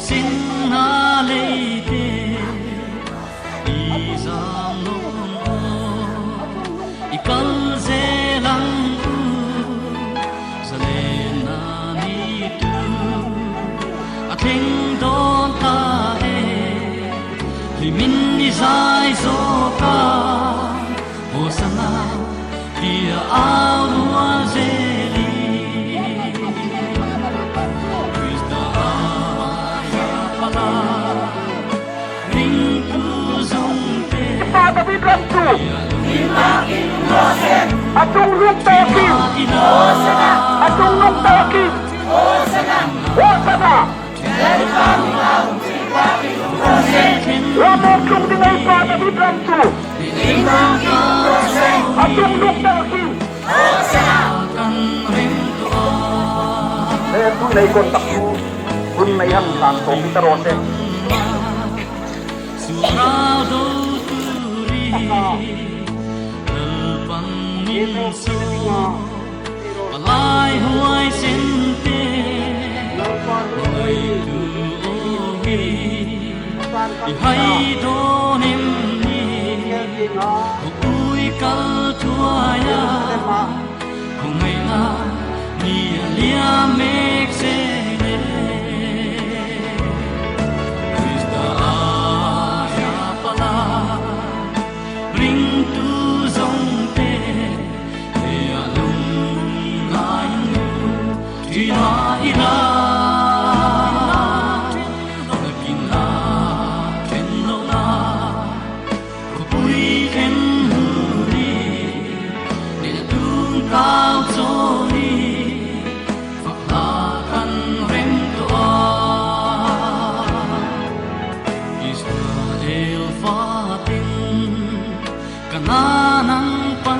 xin na lê tê đi ra nông đi cơn dê lăng za lê na ni tu a thinh đón ta li min ni zai zo ka o sana dia a lua zeli Krista ya pala ring tu zong te David Ramsu Imakin Moses atong luk takin Hosana atong luk takin Hosana Hosana Dari kami laung Imakin Moses Ramon kung dingay pa David Ramsu Imakin Moses atong luk takin Hosana Kaya kung naikontak mo kung naihang santo kita rose surado turi dalpan ninso palai huai sente huai tu ohi ihai donim ni ui kal tuaya hungai na ni lia mek se Krista ya pala ring tu zong te e alung ngai nu ti na ila